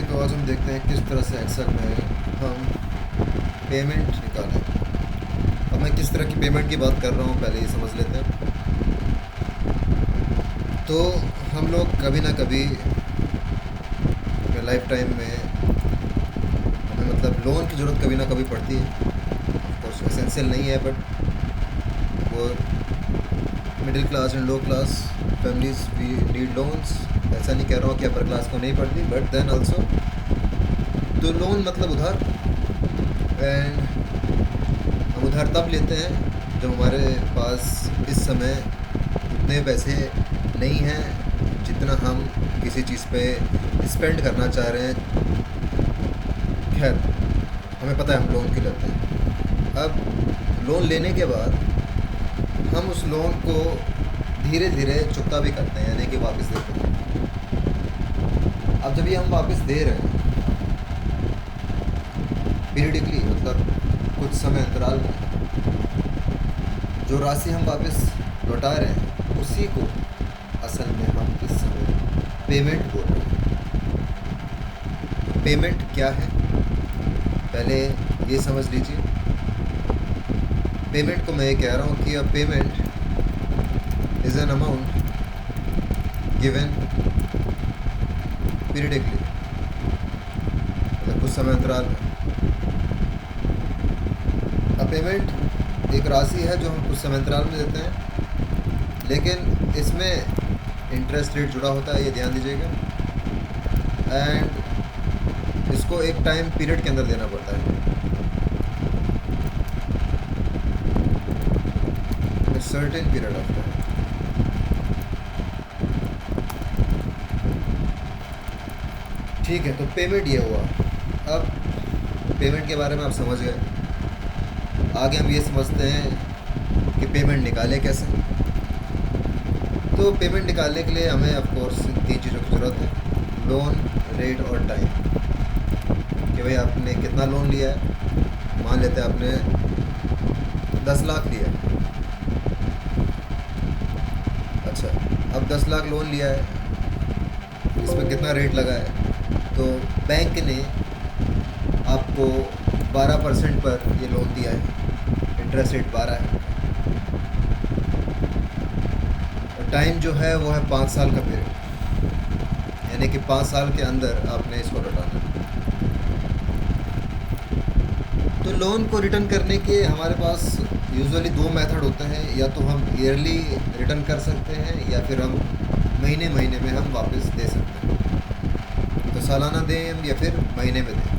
तो आज हम देखते हैं किस तरह से एक्सेल में हम पेमेंट निकालें। अब मैं किस तरह की पेमेंट की बात कर रहा हूँ पहले ये समझ लेते हैं। तो हम लोग कभी ना कभी अपने लाइफ टाइम में हमें मतलब लोन की ज़रूरत कभी ना कभी पड़ती है। ऑफकोर्स एसेंशियल नहीं है, बट वो middle class and low class families we need loans. ऐसा नहीं कह रहा हूँ कि अपर क्लास को नहीं पड़ती, बट देन आल्सो तो लोन मतलब उधार। एंड हम उधार तब लेते हैं जब हमारे पास इस समय उतने पैसे नहीं हैं जितना हम किसी चीज़ पे स्पेंड करना चाह रहे हैं। खैर, हमें पता है हम लोन क्यों लेते हैं। अब लोन लेने के बाद हम उस लोन को धीरे धीरे चुकता भी करते हैं, यानी कि वापस देते हैं। अब जब ये हम वापस दे रहे हैं पीरियडिकली, मतलब कुछ समय अंतराल में, जो राशि हम वापस लौटा रहे हैं उसी को असल में हम इस समय पेमेंट बोल रहे हैं। पेमेंट क्या है पहले ये समझ लीजिए। पेमेंट को मैं ये कह रहा हूँ कि अ payment is an amount given periodically, मतलब कुछ समय अंतराल में। अ पेमेंट एक राशि है जो हम कुछ समय अंतराल में देते हैं, लेकिन इसमें इंटरेस्ट रेट जुड़ा होता है, ये ध्यान दीजिएगा। एंड इसको एक टाइम पीरियड के अंदर देना पड़ता है, सर्टेन पीरियड ऑफ टाइम। ठीक है, तो पेमेंट ये हुआ। अब पेमेंट के बारे में आप समझ गए। आगे हम ये समझते हैं कि पेमेंट निकाले कैसे। तो पेमेंट निकालने के लिए हमें ऑफ कोर्स 3 चीज़ों की ज़रूरत है, लोन, रेट और टाइम। कि भाई आपने कितना लोन लिया है। मान लेते हैं आपने 10 लाख लिया है। अच्छा, अब 10 लाख लोन लिया है, इसमें कितना रेट लगा है। तो बैंक ने आपको 12% पर ये लोन दिया है, इंटरेस्ट रेट 12 है। और टाइम जो है वो है 5 साल का पीरियड, यानी कि 5 साल के अंदर आपने इसको लौटाना है। तो लोन को रिटर्न करने के हमारे पास यूजुअली 2 मेथड होते हैं। या तो हम ईयरली रिटर्न कर सकते हैं, या फिर हम महीने महीने में हम वापस दे सकते हैं। तो सालाना दें हम या फिर महीने में दें।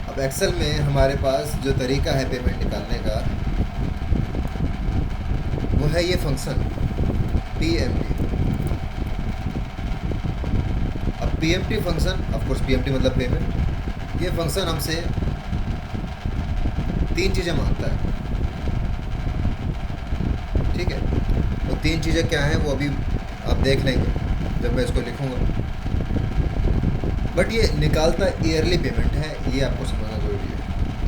अब एक्सेल में हमारे पास जो तरीका है पेमेंट निकालने का, वो है ये फंक्शन PMT। अब PMT function, of course PMT मतलब पेमेंट, ये फंक्शन हमसे 3 चीज़ें मांगता है। ठीक है, वो 3 चीज़ें क्या हैं वो अभी आप देख लेंगे जब मैं इसको लिखूँगा। बट ये निकालता ईयरली पेमेंट है, ये आपको समझना ज़रूरी है।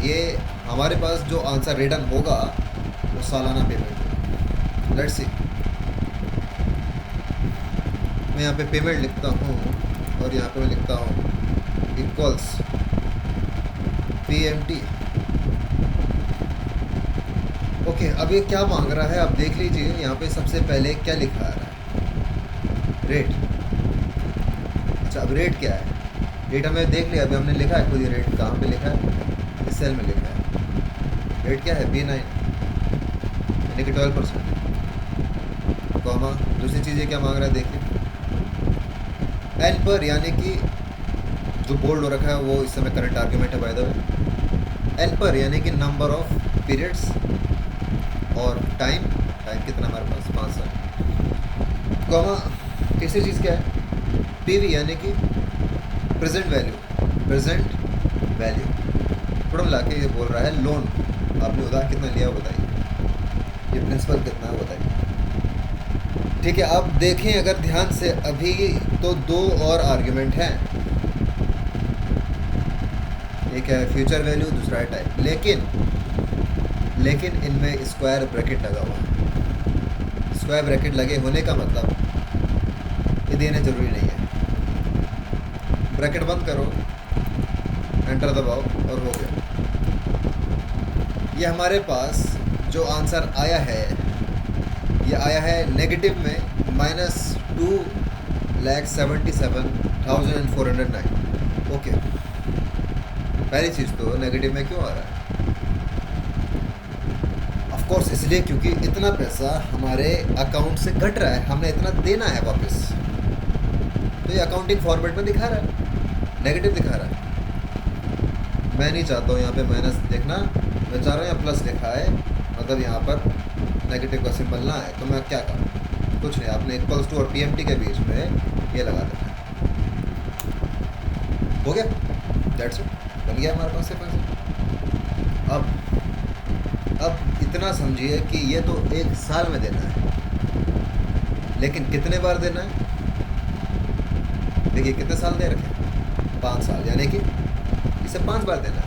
ये हमारे पास जो आंसर रिटर्न होगा वो सालाना पेमेंट है। लेट्स सी, मैं यहाँ पे पेमेंट लिखता हूँ और यहाँ पे मैं लिखता हूँ इक्वल्स PMT। ओके, अब ये क्या मांग रहा है आप देख लीजिए। यहाँ पे सबसे पहले क्या लिखा आ रहा है, रेट। अच्छा, अब रेट क्या है? रेट हमें देख लिया, अभी हमने लिखा है खुद ही। रेट कहाँ पे लिखा है? इस सेल में लिखा है। रेट क्या है? B9, यानी कि 12%। कॉमा, दूसरी चीज़ ये क्या मांग रहा है देखिए, एन पर, यानी कि जो बोल्ड हो रखा है वो इस समय करंट आर्ग्यूमेंट है बाय द वे। एन पर यानी कि नंबर ऑफ पीरियड्स, और टाइम कितना हमारे पास? 5 साल। कॉमा, तीसरी चीज़ क्या है? PV यानी कि प्रेजेंट वैल्यू। थोड़ा मिला के ये बोल रहा है लोन, आपने उधार कितना लिया बताइए, ये प्रिंसिपल कितना है बताइए। ठीक है, आप देखें अगर ध्यान से अभी तो 2 और आर्ग्यूमेंट हैं। एक है फ्यूचर वैल्यू, दूसरा है टाइम। लेकिन इनमें स्क्वायर ब्रैकेट लगा हुआ है। स्क्वायर ब्रैकेट लगे होने का मतलब ये देना ज़रूरी नहीं है। ब्रैकेट बंद करो, एंटर दबाओ और हो गया। ये हमारे पास जो आंसर आया है, ये आया है नेगेटिव में -2,77,409। ओके, पहली चीज़ तो नेगेटिव में क्यों आ रहा है? ऑफ कोर्स इसलिए क्योंकि इतना पैसा हमारे अकाउंट से घट रहा है, हमने इतना देना है वापस, तो ये अकाउंटिंग फॉर्मेट में दिखा रहा है, नेगेटिव दिखा रहा है। मैं नहीं चाहता हूँ यहाँ पे माइनस देखना, मैं चाह रहा हूँ यहाँ प्लस लिखा है, मतलब यहाँ पर नेगेटिव का सिंबल ना है। तो मैं क्या करूँ? कुछ नहीं, आपने इक्वल्स टू और पीएमटी के बीच में ये लगा देना। हो गया, दैट्स इट, बन गया हमारे पास से पैसा। अब इतना समझिए कि ये तो 1 साल में देना है, लेकिन कितने बार देना है? देखिए कितने साल दे रखे, 5 साल, यानी कि इसे 5 बार देना है।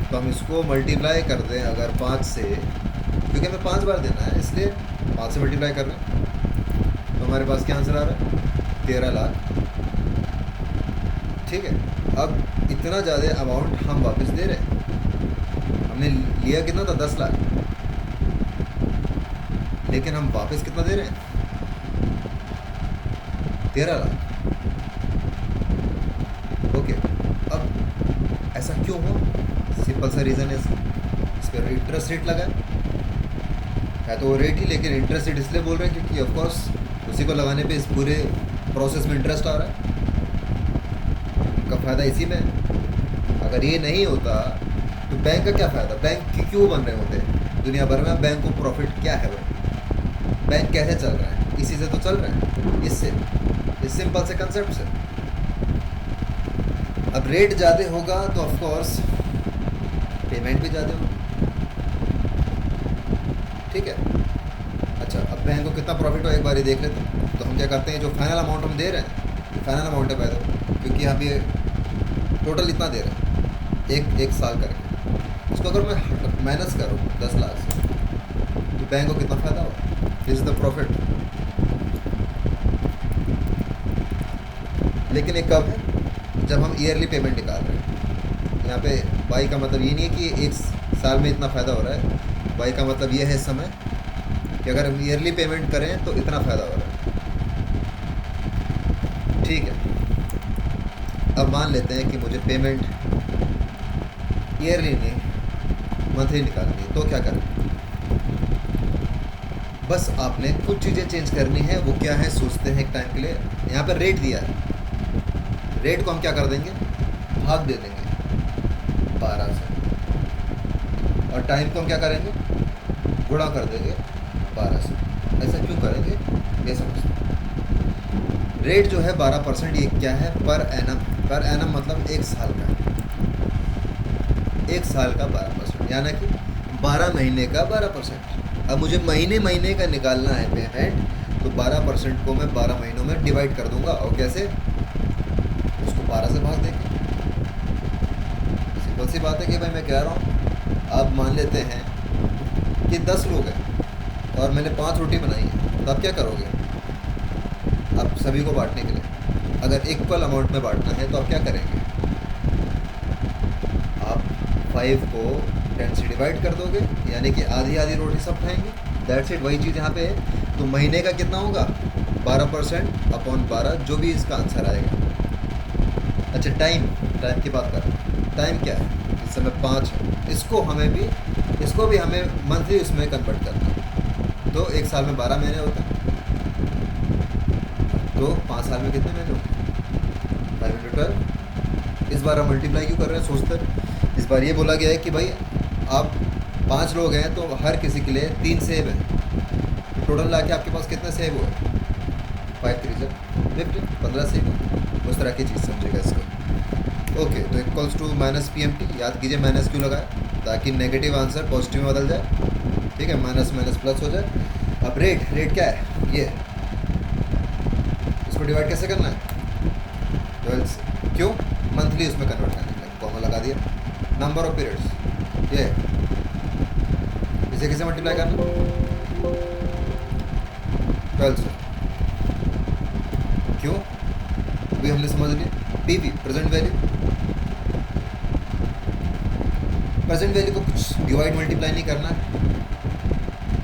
तो हम इसको मल्टीप्लाई कर दें अगर 5 से, क्योंकि हमें 5 बार देना है इसलिए 5 से मल्टीप्लाई कर रहे हैं, तो हमारे पास क्या आंसर आ रहा है? 13 लाख। ठीक है, अब इतना ज़्यादा अमाउंट हम वापस दे रहे हैं। हमने लिया कितना था? 10 लाख, लेकिन हम वापस कितना दे रहे हैं? 13 लाख। ओके, अब ऐसा क्यों हुआ? सिंपल सा रीज़न है, इस पर इंटरेस्ट रेट लगा है तो वो रेट ही, लेकिन इंटरेस्ट रेट इसलिए बोल रहे हैं क्योंकि ऑफ कोर्स उसी को लगाने पे इस पूरे प्रोसेस में इंटरेस्ट आ रहा है, उनका फ़ायदा इसी में है। अगर ये नहीं होता तो बैंक का क्या फ़ायदा? बैंक क्यों बन रहे होते दुनिया भर में? बैंक को प्रॉफिट क्या है भाई? बैंक कैसे चल रहा है? इसी से तो चल रहा है, इससे, इस सिंपल से कंसेप्ट से। अब रेट ज़्यादा होगा तो ऑफ कोर्स पेमेंट भी ज़्यादा होगा। ठीक है, अच्छा, अब बैंक को कितना प्रॉफिट हो एक बार ही देख लेते हैं। तो हम क्या करते हैं, जो फाइनल अमाउंट हम दे रहे हैं, फाइनल अमाउंट है पैदा, क्योंकि हम ये टोटल इतना दे रहे हैं एक साल करके, उसको अगर मैं माइनस करूँ 10 लाख से, तो बैंक को कितना फ़ायदा होगा? This is the profit. लेकिन एक कब है? जब हम ईयरली पेमेंट निकाल रहे हैं। यहाँ पे वाई का मतलब ये नहीं है कि 1 साल में इतना फ़ायदा हो रहा है, वाई का मतलब ये है इस समय कि अगर हम ईयरली पेमेंट करें तो इतना फ़ायदा हो रहा है। ठीक है, अब मान लेते हैं कि मुझे पेमेंट ईयरली नहीं मंथली निकालनी है, तो क्या करें? बस आपने कुछ चीज़ें चेंज करनी है। वो क्या है? सोचते हैं एक टाइम के लिए। यहाँ पर रेट दिया है, रेट को हम क्या कर देंगे? भाग दे देंगे 12 से, और टाइम को हम क्या करेंगे? गुणा कर देंगे 12 से। ऐसा क्यों करेंगे? ये समझते हैं। रेट जो है 12%, ये क्या है? Per annum. पर एनम मतलब 1 साल का, 1 साल का 12%, यानी कि 12 महीने का 12%। अब मुझे महीने महीने का निकालना है पेमेंट, तो 12% को मैं 12 महीनों में डिवाइड कर दूंगा। और कैसे? उसको 12 से भाग देंगे। सिंपल सी बात है कि भाई मैं कह रहा हूँ, आप मान लेते हैं कि 10 लोग हैं और मैंने 5 रोटी बनाई है, तो आप क्या करोगे? आप सभी को बांटने के लिए, अगर इक्वल अमाउंट में बांटना है तो आप क्या करेंगे? आप 5 को 10 से डिवाइड कर दोगे, यानी कि आधी आधी रोटी सब खाएंगे। दैट्स इट, वही चीज़ यहाँ पे है। तो महीने का कितना होगा? 12% अपॉन 12, जो भी इसका आंसर आएगा। अच्छा, टाइम की बात कर रहे हैं। टाइम क्या है? इस समय 5 है, इसको भी हमें मंथली उसमें कन्वर्ट करना है। तो 1 साल में 12 महीने होते हैं, तो 5 साल में कितने महीने होंगे? 5 × 12। इस बार हम मल्टीप्लाई क्यों कर रहे हैं? सोचते हैं। इस बार ये बोला गया है कि भाई आप 5 लोग हैं तो हर किसी के लिए 3 सेब हैं, टोटल ला के आपके पास कितने सेब हुए? 5 3 15, 15 सेब। उस तरह की चीज़ समझेगा इसको। ओके, तो इक्वल्स टू माइनस PMT। याद कीजिए माइनस क्यों लगाया? ताकि नेगेटिव आंसर पॉजिटिव में बदल जाए। ठीक है, माइनस माइनस प्लस हो जाए। अब रेट क्या है? ये, इसको डिवाइड कैसे करना है? 12 से। क्यों? मंथली उसमें कन्वर्ट करने के लिए कॉमा लगा दिया। नंबर ऑफ पीरियड्स, ये इसे कैसे मल्टीप्लाई करना? 12 से। क्यों? भी हमने समझ लिया। PV present value, present value को कुछ डिवाइड मल्टीप्लाई नहीं करना है,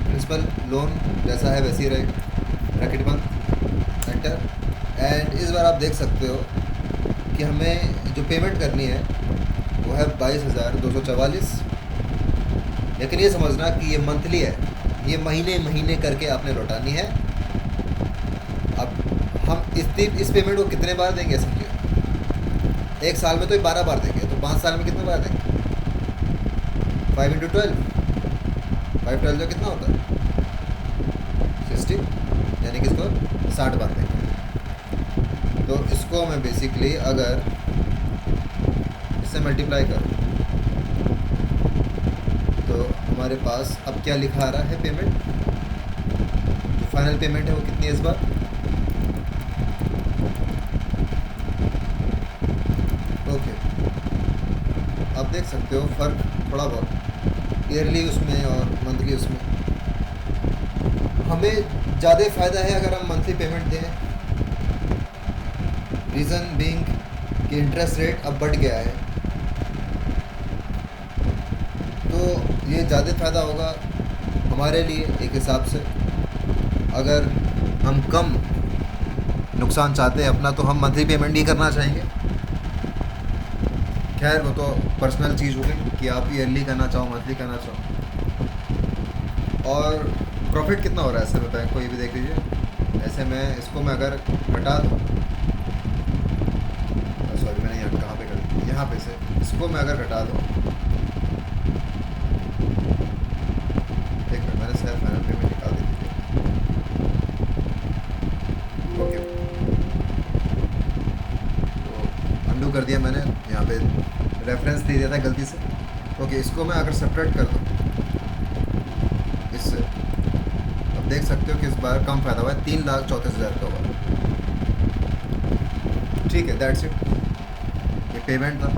प्रिंसिपल लोन जैसा है वैसे ही रहेगा, ब्रैकेट बंद, एंटर। एंड इस बार आप देख सकते हो कि हमें जो पेमेंट करनी है वो है 22,244, लेकिन ये समझना कि ये मंथली है, ये महीने महीने करके आपने लौटानी है। अब हम इस पेमेंट को कितने बार देंगे समझिए, एक साल में तो ये 12 बार देंगे, तो 5 साल में कितने बार देंगे, 5 × 12, 5 12 जो कितना होता है 60, यानी कि इसको 60 बार देंगे। तो इसको मैं बेसिकली अगर इससे मल्टीप्लाई करूँ तो हमारे पास अब क्या लिखा आ रहा है, पेमेंट जो फाइनल पेमेंट है वो कितनी है इस बार, ओके। आप देख सकते हो फ़र्क थोड़ा बहुत ईयरली उसमें और मंथली उसमें। हमें ज़्यादा फ़ायदा है अगर हम मंथली पेमेंट दें, रीज़न बीइंग कि इंटरेस्ट रेट अब बढ़ गया है, तो ये ज़्यादा फ़ायदा होगा हमारे लिए एक हिसाब से। अगर हम कम नुकसान चाहते हैं अपना, तो हम मंथली पेमेंट ही करना चाहेंगे। खैर वो तो पर्सनल चीज़ हो गई कि आप ईयरली करना चाहो मंथली करना चाहो। और प्रॉफिट कितना हो रहा है सर बैंक को, ये भी देख लीजिए। ऐसे मैं इसको मैं अगर हटा दूँ, सॉरी मैंने यहाँ कहाँ पे कर दी, यहाँ पे से इसको मैं अगर हटा दूँ, एक मिनट मैंने शायद फाइनल पेमेंट निकाल दी थी, ओके तो अंडू कर दिया मैंने, यहाँ पे रेफरेंस दे दिया था गलती से। ओके इसको मैं अगर सेपरेट कर दूँ इससे, अब देख सकते हो कि इस बार कम फ़ायदा हुआ है, 3,34,000 का हुआ। ठीक है, दैट्स इट। ये पेमेंट था।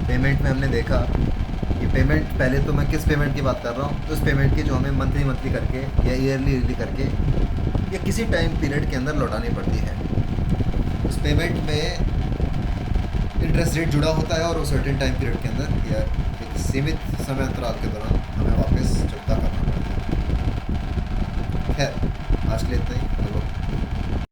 पेमेंट में हमने देखा ये पेमेंट, पहले तो मैं किस पेमेंट की बात कर रहा हूँ, उस पेमेंट की जो हमें मंथली करके या ईयरली करके या किसी टाइम पीरियड के अंदर लौटानी पड़ती है। उस पेमेंट में इंटरेस्ट रेट जुड़ा होता है और वो सर्टेन टाइम पीरियड के अंदर या एक सीमित समय अंतराल के दौरान हमें वापस चुकता करना पड़ता है। खैर आज के लिए इतना ही।